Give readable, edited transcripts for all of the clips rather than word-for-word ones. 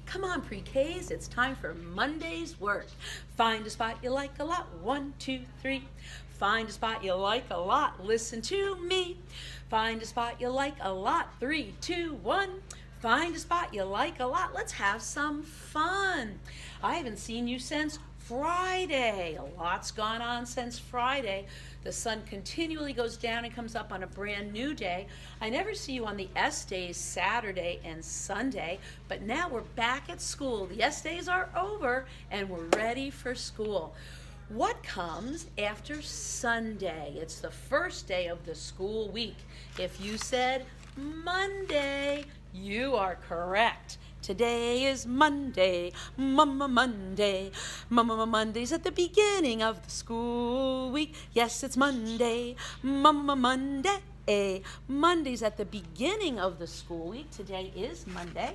Come on, pre-Ks, it's time for Monday's work. Find a spot you like a lot. 1, 2, 3. Find a spot you like a lot. Listen to me. Find a spot you like a lot. 3, 2, 1. Find a spot you like a lot. Let's have some fun. I haven't seen you since Friday. A lot's gone on since Friday. The sun continually goes down and comes up on a brand new day. I never see you on the S days, Saturday and Sunday, but now we're back at school. The S days are over and we're ready for school. What comes after Sunday? It's the first day of the school week. If you said Monday, you are correct. Today is Monday, Monday. Monday's at the beginning of the school week. Yes, it's Monday, Monday. Monday's at the beginning of the school week. Today is Monday.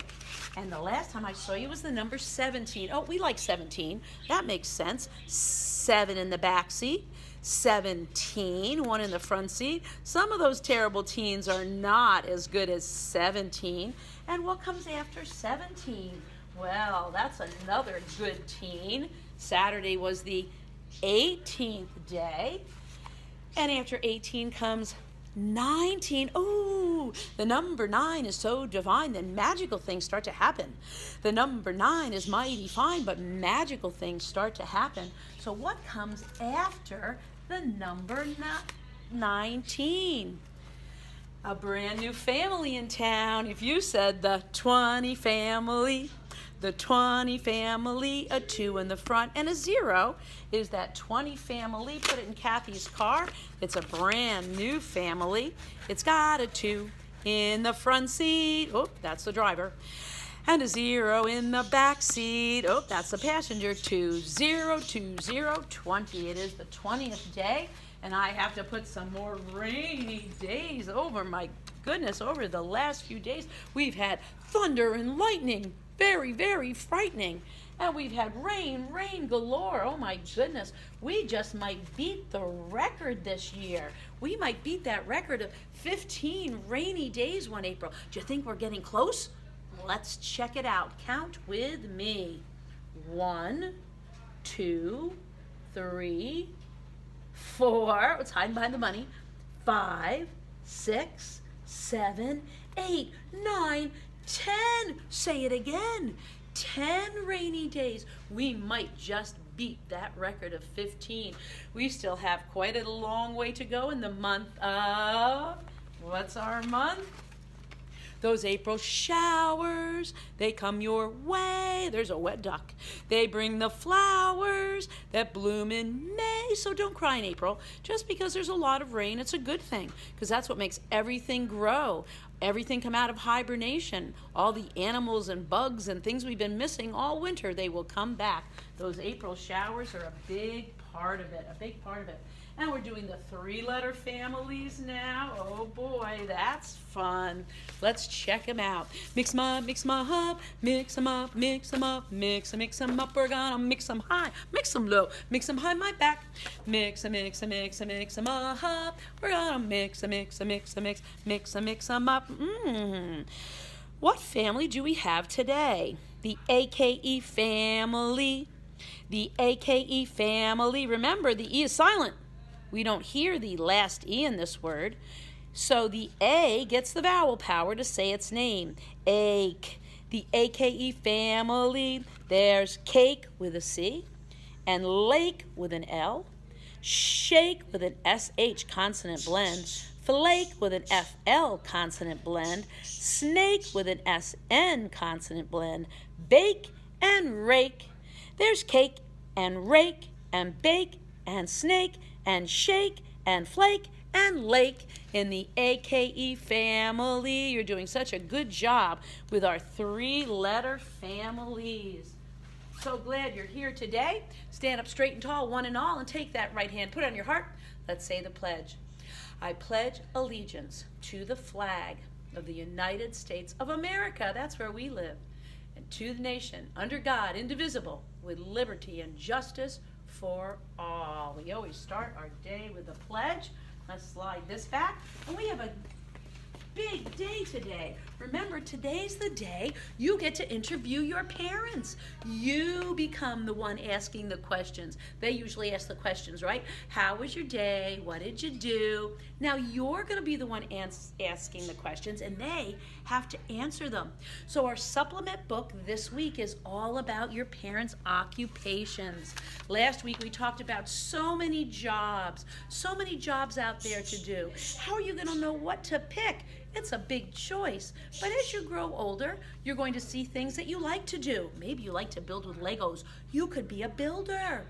And the last time I saw you was the number 17. Oh, we like 17. That makes sense. 7 in the back seat. 17, 1 in the front seat. Some of those terrible teens are not as good as 17. And what comes after 17? Well, that's another good teen. Saturday was the 18th day. And after 18 comes 19. Oh, the number 9 is so divine that magical things start to happen. The number 9 is mighty fine, but magical things start to happen. So what comes after the number 19? A brand new family in town. If you said the 20 family, the 20 family, a 2 in the front and a 0 is that 20 family. Put it in Kathy's car. It's a brand new family. It's got a 2 in the front seat. Oh, that's the driver. And a 0 in the back seat. Oh, that's the passenger. 2, 0, 2, 0, 20. It is the 20th day. And I have to put some more rainy days over. My goodness, over the last few days, we've had thunder and lightning. Very, very frightening. And we've had rain galore. Oh my goodness. We just might beat the record this year. We might beat that record of 15 rainy days one April. Do you think we're getting close? Let's check it out. Count with me. 1, 2, 3, 4. It's hiding behind the money. 5, 6, 7, 8, 9, 10. Say it again. 10 rainy days. We might just beat that record of 15. We still have quite a long way to go in the month of, what's our month? Those April showers, they come your way. There's a wet duck. They bring the flowers that bloom in May. So don't cry in April. Just because there's a lot of rain, it's a good thing, because that's what makes everything grow. Everything come out of hibernation. All the animals and bugs and things we've been missing all winter, they will come back. Those April showers are a big part of it, a big part of it. And we're doing the 3-letter families now. Oh boy, that's fun. Let's check them out. Mix them up, mix them up, mix them up, mix them up, mix them up. We're gonna mix them high, mix them low, mix them high my back. Mix them, mix them, mix them, mix them up. We're gonna mix them, mix them, mix them, mix them up. What family do we have today? The AKE family. The AKE family. Remember, the E is silent. We don't hear the last E in this word. So the A gets the vowel power to say its name. Ake. The AKE family. There's cake with a C and lake with an L. Shake with an SH consonant blend. Flake with an FL consonant blend. Snake with an SN consonant blend. Bake and rake. There's cake and rake and bake and snake and shake and flake and lake in the AKE family. You're doing such a good job with our 3-letter families. So glad you're here today. Stand up straight and tall, one and all, and take that right hand, put it on your heart. Let's say the pledge. I pledge allegiance to the flag of the United States of America. That's where we live. And to the nation, under God, indivisible, with liberty and justice for all. We always start our day with a pledge. Let's slide this back. And we have a big day today. Remember, today's the day you get to interview your parents. You become the one asking the questions. They usually ask the questions, right? How was your day? What did you do? Now you're going to be the one asking the questions, and they have to answer them. So our supplement book this week is all about your parents' occupations. Last week we talked about so many jobs out there to do. How are you going to know what to pick? It's a big choice. But as you grow older, you're going to see things that you like to do. Maybe you like to build with Legos. You could be a builder.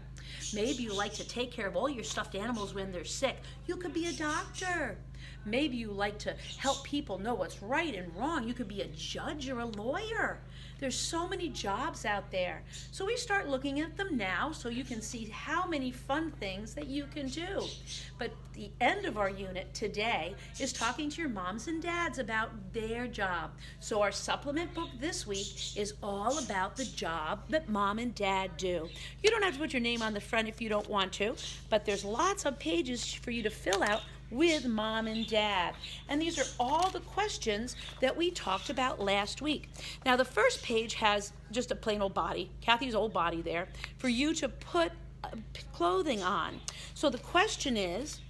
Maybe you like to take care of all your stuffed animals when they're sick. You could be a doctor. Maybe you like to help people know what's right and wrong. You could be a judge or a lawyer. There's so many jobs out there. So we start looking at them now so you can see how many fun things that you can do. But the end of our unit today is talking to your moms and dads about their job. So our supplement book this week is all about the job that mom and dad do. You don't have to put your name on the front if you don't want to, but there's lots of pages for you to fill out with mom and dad. And these are all the questions that we talked about last week. Now the first page has just a plain old body, Kathy's old body there, for you to put clothing on. So the question is,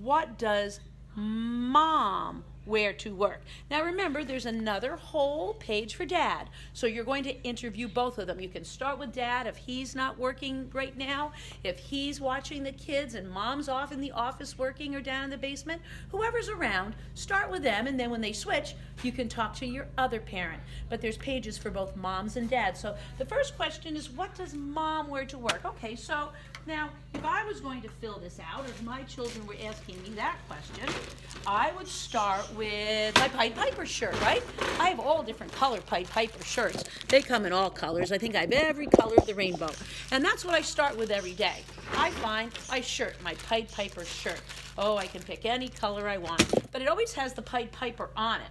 what does mom wear to work? Now remember, there's another whole page for dad. So you're going to interview both of them. You can start with dad if he's not working right now, if he's watching the kids and mom's off in the office working or down in the basement. Whoever's around, start with them, and then when they switch, you can talk to your other parent. But there's pages for both moms and dads. So the first question is, what does mom wear to work? Okay, so now if I was going to fill this out, or if my children were asking me that question, I would start with my Pied Piper shirt, right? I have all different color Pied Piper shirts. They come in all colors. I think I have every color of the rainbow. And that's what I start with every day. I find my shirt, my Pied Piper shirt. Oh, I can pick any color I want. But it always has the Pied Piper on it,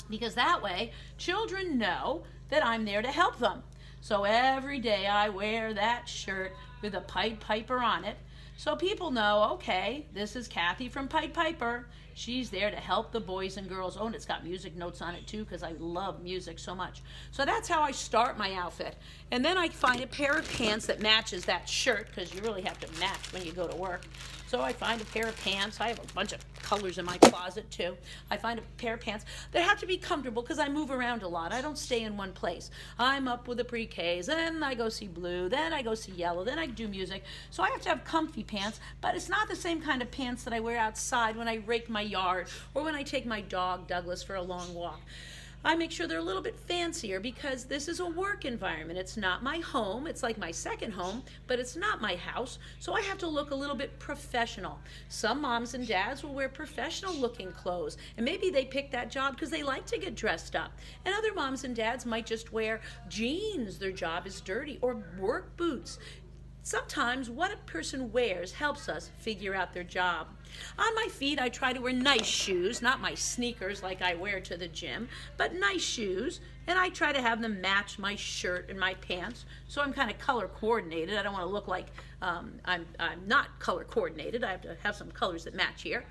because that way children know that I'm there to help them. So every day I wear that shirt with a Pied Piper on it, so people know, okay, this is Kathy from Pied Piper. She's there to help the boys and girls. Oh, and it's got music notes on it too, because I love music so much. So that's how I start my outfit. And then I find a pair of pants that matches that shirt, because you really have to match when you go to work. So I find a pair of pants. I have a bunch of colors in my closet too. I find a pair of pants that have to be comfortable, because I move around a lot. I don't stay in one place. I'm up with the pre-Ks, then I go see blue, then I go see yellow, then I do music. So I have to have comfy pants, but it's not the same kind of pants that I wear outside when I rake my yard or when I take my dog Douglas for a long walk. I make sure they're a little bit fancier, because this is a work environment. It's not my home. It's like my second home, but it's not my house. So I have to look a little bit professional. Some moms and dads will wear professional looking clothes, and maybe they pick that job because they like to get dressed up. And other moms and dads might just wear jeans. Their job is dirty, or work boots. Sometimes what a person wears helps us figure out their job. On my feet, I try to wear nice shoes, not my sneakers like I wear to the gym, but nice shoes, and I try to have them match my shirt and my pants, so I'm kind of color coordinated. I don't want to look like I'm not color coordinated. I have to have some colors that match here.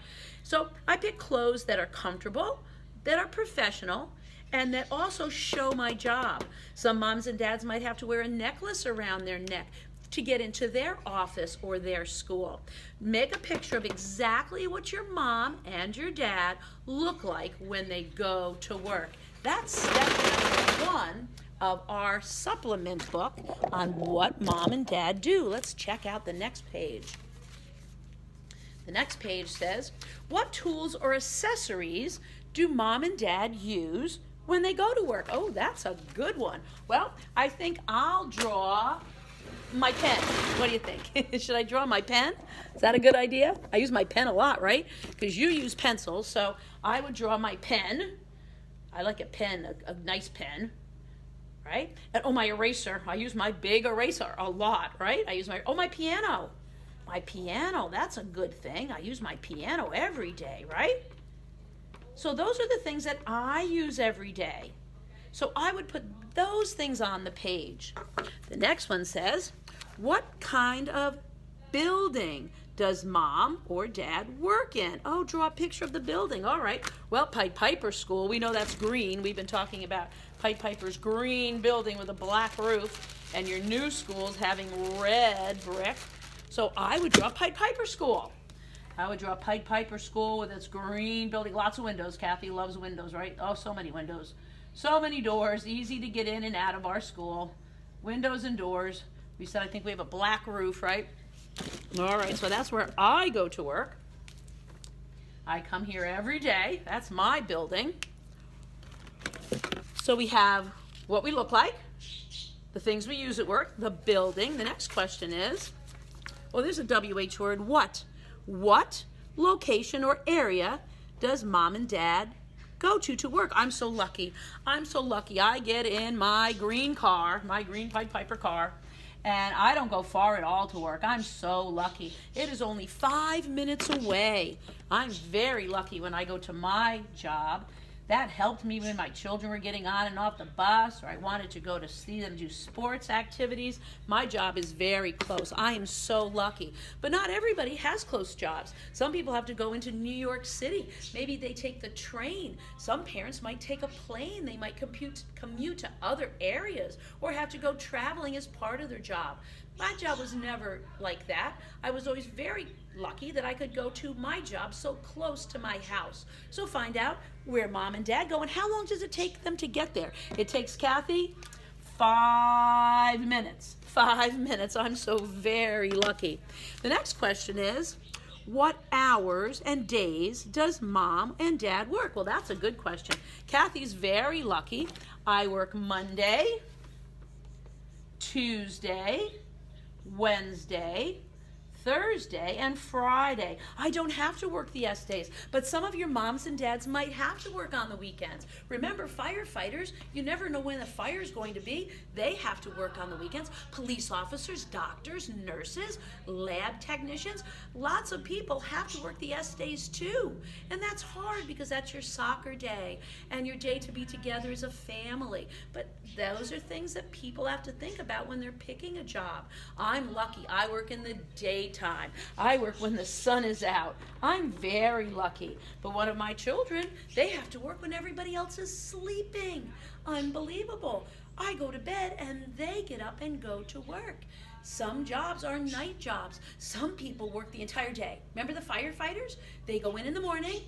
So I pick clothes that are comfortable, that are professional, and that also show my job. Some moms and dads might have to wear a necklace around their neck to get into their office or their school. Make a picture of exactly what your mom and your dad look like when they go to work. That's step number 1 of our supplement book on what mom and dad do. Let's check out the next page. The next page says, what tools or accessories do mom and dad use when they go to work? Oh, that's a good one. Well, I think I'll draw my pen. What do you think? Should I draw my pen? Is that a good idea? I use my pen a lot, right? Because you use pencils, so I would draw my pen. I like a pen, a nice pen, right? And my eraser. I use my big eraser a lot, right? I use my piano. My piano, that's a good thing. I use my piano every day, right? So those are the things that I use every day. So I would put those things on the page. The next one says, what kind of building does mom or dad work in? Oh, draw a picture of the building. All right. Well, Pied Piper School, we know that's green. We've been talking about Pied Piper's green building with a black roof, and your new school's having red brick. So I would draw Pied Piper School. I would draw Pied Piper School with its green building. Lots of windows. Kathy loves windows, right? Oh, so many windows. So many doors. Easy to get in and out of our school. Windows and doors. We said I think we have a black roof, right? All right, so that's where I go to work. I come here every day. That's my building. So we have what we look like, the things we use at work, the building. The next question is, well, there's a WH word, what? What location or area does mom and dad go to work? I'm so lucky. I'm so lucky. I get in my green car, my green Pied Piper car, and I don't go far at all to work. I'm so lucky. It is only 5 minutes away. I'm very lucky when I go to my job. That helped me when my children were getting on and off the bus, or I wanted to go to see them do sports activities. My job is very close. I am so lucky. But not everybody has close jobs. Some people have to go into New York City. Maybe they take the train. Some parents might take a plane. They might commute to other areas or have to go traveling as part of their job. My job was never like that. I was always very lucky that I could go to my job so close to my house. So find out where mom and dad go and how long does it take them to get there. It takes Kathy 5 minutes. 5 minutes. I'm so very lucky. The next question is, what hours and days does mom and dad work? Well, that's a good question. Kathy's very lucky. I work Monday, Tuesday, Wednesday, Thursday, and Friday. I don't have to work the S days, but some of your moms and dads might have to work on the weekends. Remember, firefighters, you never know when the fire is going to be. They have to work on the weekends. Police officers, doctors, nurses, lab technicians, lots of people have to work the S days too. And that's hard because that's your soccer day and your day to be together as a family. But those are things that people have to think about when they're picking a job. I'm lucky. I work in the daytime. I work when the sun is out. I'm very lucky. But one of my children, they have to work when everybody else is sleeping. Unbelievable. I go to bed and they get up and go to work. Some jobs are night jobs. Some people work the entire day. Remember the firefighters? They go in the morning.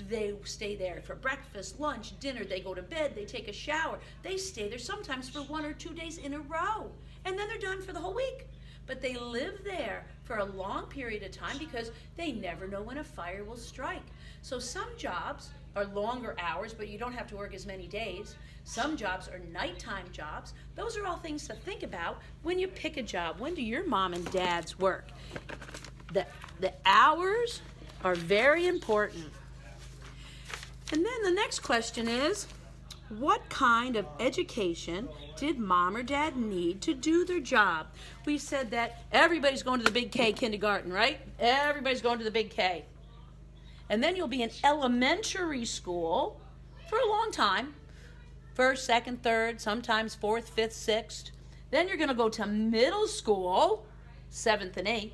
They stay there for breakfast, lunch, dinner. They go to bed. They take a shower. They stay there sometimes for 1 or 2 days in a row. And then they're done for the whole week. But they live there for a long period of time because they never know when a fire will strike. So some jobs are longer hours, but you don't have to work as many days. Some jobs are nighttime jobs. Those are all things to think about when you pick a job. When do your mom and dads work? The hours are very important. And then the next question is, what kind of education did mom or dad need to do their job? We said that everybody's going to the Big K kindergarten, right? Everybody's going to the Big K. And then you'll be in elementary school for a long time. First, second, third, sometimes fourth, fifth, sixth. Then you're going to go to middle school, 7th and 8th.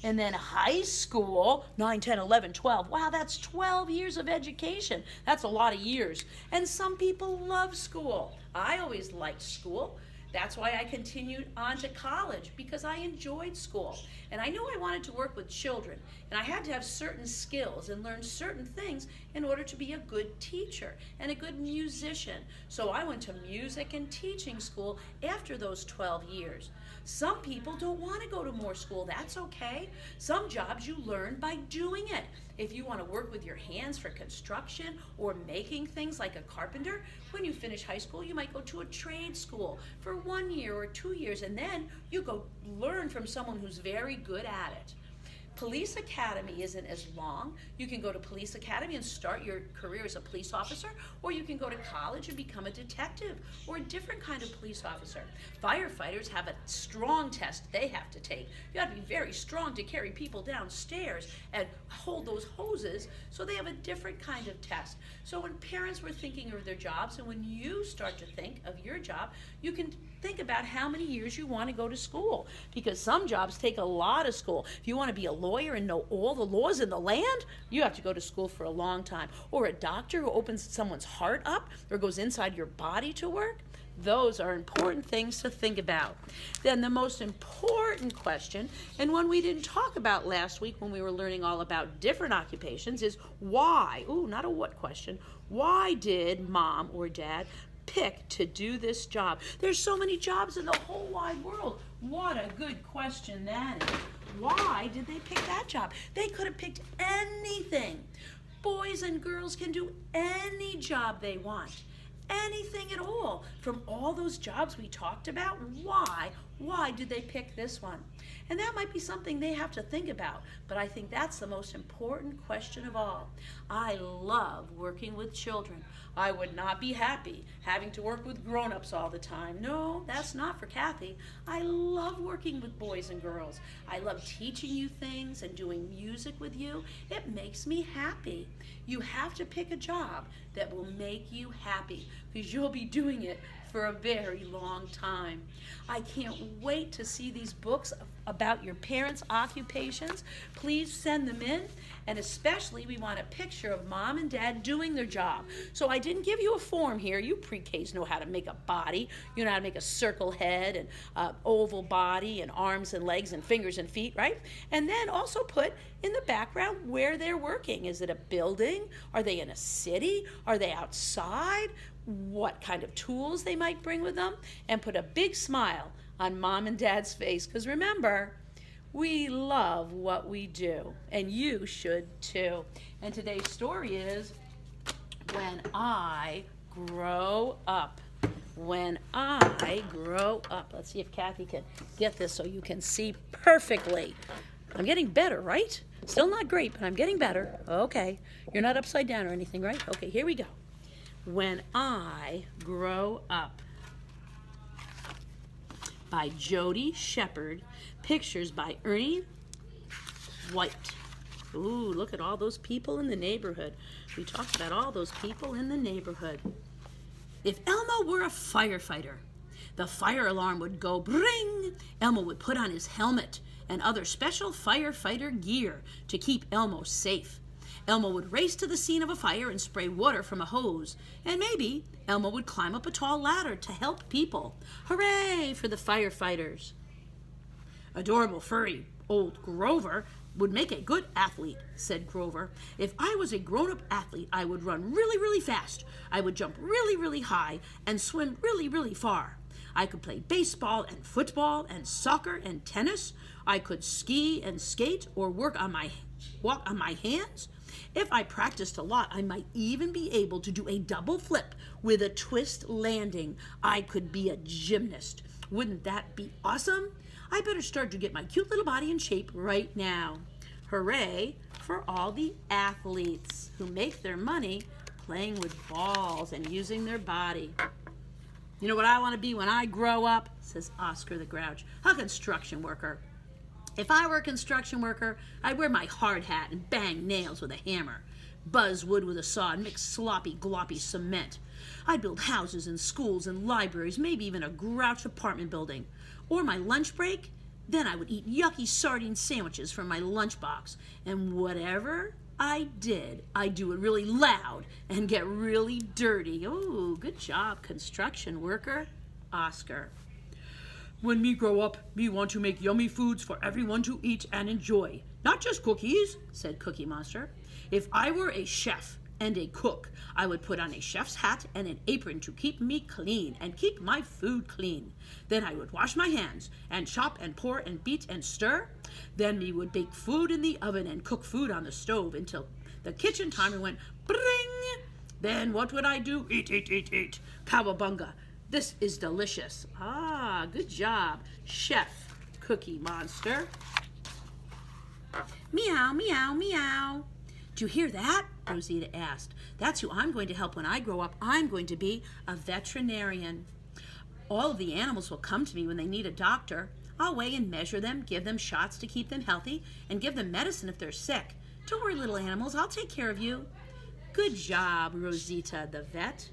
And then high school, 9, 10, 11, 12. Wow, that's 12 years of education. That's a lot of years. And some people love school. I always liked school. That's why I continued on to college, because I enjoyed school. And I knew I wanted to work with children. And I had to have certain skills and learn certain things in order to be a good teacher and a good musician. So I went to music and teaching school after those 12 years. Some people don't want to go to more school. That's okay. Some jobs you learn by doing it. If you want to work with your hands for construction or making things like a carpenter, when you finish high school, you might go to a trade school for 1 year or 2 years, and then you go learn from someone who's very good at it. Police Academy isn't as long. You can go to Police Academy and start your career as a police officer, or you can go to college and become a detective or a different kind of police officer. Firefighters have a strong test they have to take. You have to be very strong to carry people downstairs and hold those hoses, so they have a different kind of test. So when parents were thinking of their jobs, and when you start to think of your job, you can think about how many years you want to go to school, because some jobs take a lot of school. If you want to be a lawyer and know all the laws in the land? You have to go to school for a long time. Or a doctor who opens someone's heart up or goes inside your body to work? Those are important things to think about. Then the most important question, and one we didn't talk about last week when we were learning all about different occupations, is why? Ooh, not a what question. Why did mom or dad pick to do this job? There's so many jobs in the whole wide world. What a good question that is. Why did they pick that job? They could have picked anything. Boys and girls can do any job they want. Anything at all. From all those jobs we talked about, why did they pick this one? And that might be something they have to think about, but I think that's the most important question of all. I love working with children. I would not be happy having to work with grown-ups all the time. No, that's not for Kathy. I love working with boys and girls. I love teaching you things and doing music with you. It makes me happy. You have to pick a job that will make you happy because you'll be doing it for a very long time. I can't wait to see these books about your parents' occupations. Please send them in, and especially we want a picture of mom and dad doing their job. So I didn't give you a form here. You pre-Ks know how to make a body. You know how to make a circle head and oval body and arms and legs and fingers and feet, right? And then also put in the background where they're working. Is it a building? Are they in a city? Are they outside? What kind of tools they might bring with them, and put a big smile on mom and dad's face, because remember, we love what we do, and you should too. And today's story is When I Grow Up. When I Grow Up. Let's see if Kathy can get this so you can see perfectly. I'm getting better, right? Still not great, but I'm getting better. Okay, you're not upside down or anything, right? Okay, here we go. When I Grow Up, by Jody Shepard, pictures by Ernie White. Ooh, look at all those people in the neighborhood. We talked about all those people in the neighborhood. If Elmo were a firefighter, the fire alarm would go bring. Elmo would put on his helmet and other special firefighter gear to keep Elmo safe. Elmo would race to the scene of a fire and spray water from a hose. And maybe Elmo would climb up a tall ladder to help people. Hooray for the firefighters. Adorable furry old Grover would make a good athlete, said Grover. If I was a grown-up athlete, I would run really, really fast. I would jump really, really high and swim really, really far. I could play baseball and football and soccer and tennis. I could ski and skate or walk on my hands. If I practiced a lot, I might even be able to do a double flip with a twist landing. I could be a gymnast. Wouldn't that be awesome? I better start to get my cute little body in shape right now. Hooray for all the athletes who make their money playing with balls and using their body. You know what I want to be when I grow up, says Oscar the Grouch, a construction worker. If I were a construction worker, I'd wear my hard hat and bang nails with a hammer, buzz wood with a saw and mix sloppy, gloppy cement. I'd build houses and schools and libraries, maybe even a Grouch apartment building. Or my lunch break, then I would eat yucky sardine sandwiches from my lunchbox. And whatever I did, I'd do it really loud and get really dirty. Oh, good job, construction worker. Oscar. When me grow up, me want to make yummy foods for everyone to eat and enjoy. Not just cookies, said Cookie Monster. If I were a chef and a cook, I would put on a chef's hat and an apron to keep me clean and keep my food clean. Then I would wash my hands and chop and pour and beat and stir. Then me would bake food in the oven and cook food on the stove until the kitchen timer went bring. Then what would I do? Eat, eat, eat, eat. Cowabunga. This is delicious. Ah, good job, Chef Cookie Monster. Meow, meow, meow. Do you hear that? Rosita asked. That's who I'm going to help when I grow up. I'm going to be a veterinarian. All of the animals will come to me when they need a doctor. I'll weigh and measure them, give them shots to keep them healthy, and give them medicine if they're sick. Don't worry, little animals. I'll take care of you. Good job, Rosita the vet.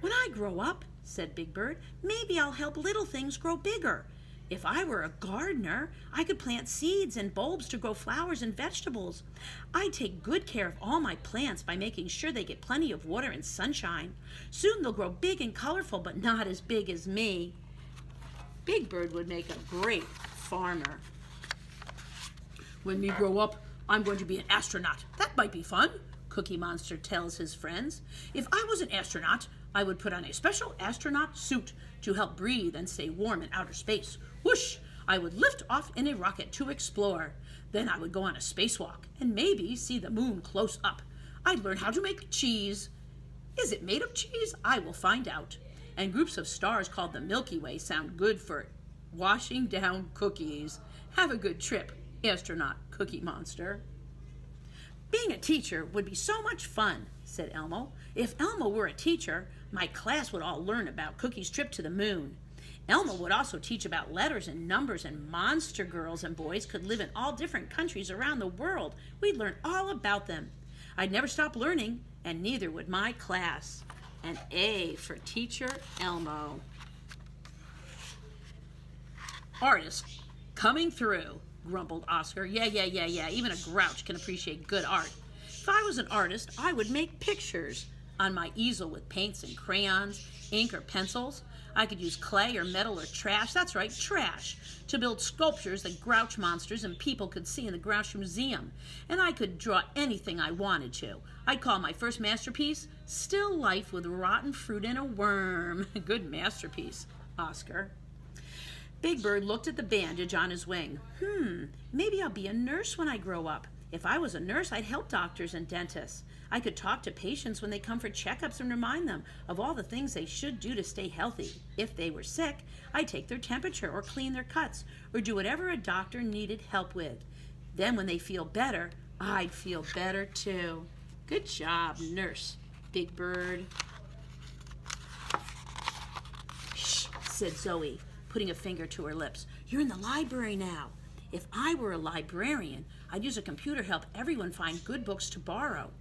When I grow up, said Big Bird, maybe I'll help little things grow bigger. If I were a gardener, I could plant seeds and bulbs to grow flowers and vegetables. I'd take good care of all my plants by making sure they get plenty of water and sunshine. Soon they'll grow big and colorful, but not as big as me. Big Bird would make a great farmer. When we grow up, I'm going to be an astronaut. That might be fun, Cookie Monster tells his friends. If I was an astronaut, I would put on a special astronaut suit to help breathe and stay warm in outer space. Whoosh! I would lift off in a rocket to explore. Then I would go on a spacewalk and maybe see the moon close up. I'd learn how to make cheese. Is it made of cheese? I will find out. And groups of stars called the Milky Way sound good for washing down cookies. Have a good trip, astronaut Cookie Monster. Being a teacher would be so much fun, said Elmo. If Elmo were a teacher, my class would all learn about Cookie's trip to the moon. Elmo would also teach about letters and numbers, and monster girls and boys could live in all different countries around the world. We'd learn all about them. I'd never stop learning, and neither would my class. An A for Teacher Elmo. Artist coming through, grumbled Oscar. Yeah. Even a grouch can appreciate good art. If I was an artist, I would make pictures on my easel with paints and crayons, ink or pencils. I could use clay or metal or trash, that's right, trash, to build sculptures that Grouch monsters and people could see in the Grouch Museum. And I could draw anything I wanted to. I'd call my first masterpiece, Still Life with Rotten Fruit and a Worm. Good masterpiece, Oscar. Big Bird looked at the bandage on his wing. Maybe I'll be a nurse when I grow up. If I was a nurse, I'd help doctors and dentists. I could talk to patients when they come for checkups and remind them of all the things they should do to stay healthy. If they were sick, I'd take their temperature or clean their cuts or do whatever a doctor needed help with. Then when they feel better, I'd feel better too. Good job, Nurse Big Bird. Shh, said Zoe, putting a finger to her lips. You're in the library now. If I were a librarian, I'd use a computer to help everyone find good books to borrow.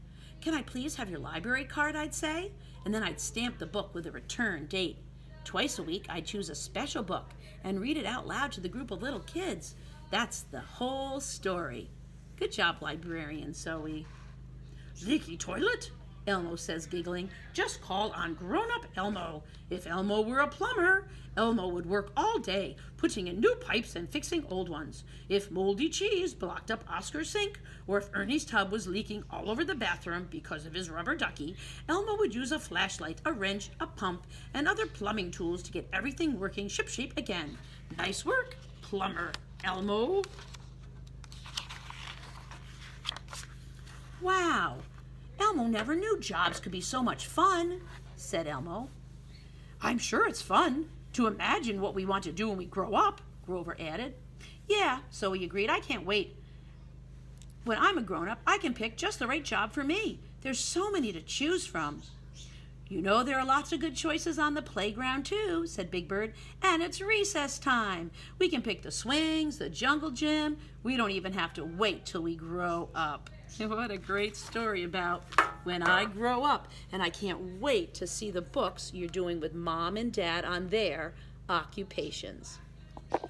Can I please have your library card, I'd say? And then I'd stamp the book with a return date. Twice a week, I'd choose a special book and read it out loud to the group of little kids. That's the whole story. Good job, librarian Zoe. Leaky toilet? Elmo says, giggling. Just call on grown-up Elmo. If Elmo were a plumber, Elmo would work all day, putting in new pipes and fixing old ones. If moldy cheese blocked up Oscar's sink, or if Ernie's tub was leaking all over the bathroom because of his rubber ducky, Elmo would use a flashlight, a wrench, a pump, and other plumbing tools to get everything working shipshape again. Nice work, plumber Elmo. Wow, Elmo never knew jobs could be so much fun, said Elmo. I'm sure it's fun to imagine what we want to do when we grow up, Grover added. Yeah, Zoe agreed. I can't wait. When I'm a grown-up, I can pick just the right job for me. There's so many to choose from. You know there are lots of good choices on the playground too, said Big Bird, and it's recess time. We can pick the swings, the jungle gym. We don't even have to wait till we grow up. What a great story about when I grow up, and I can't wait to see the books you're doing with Mom and Dad on their occupations.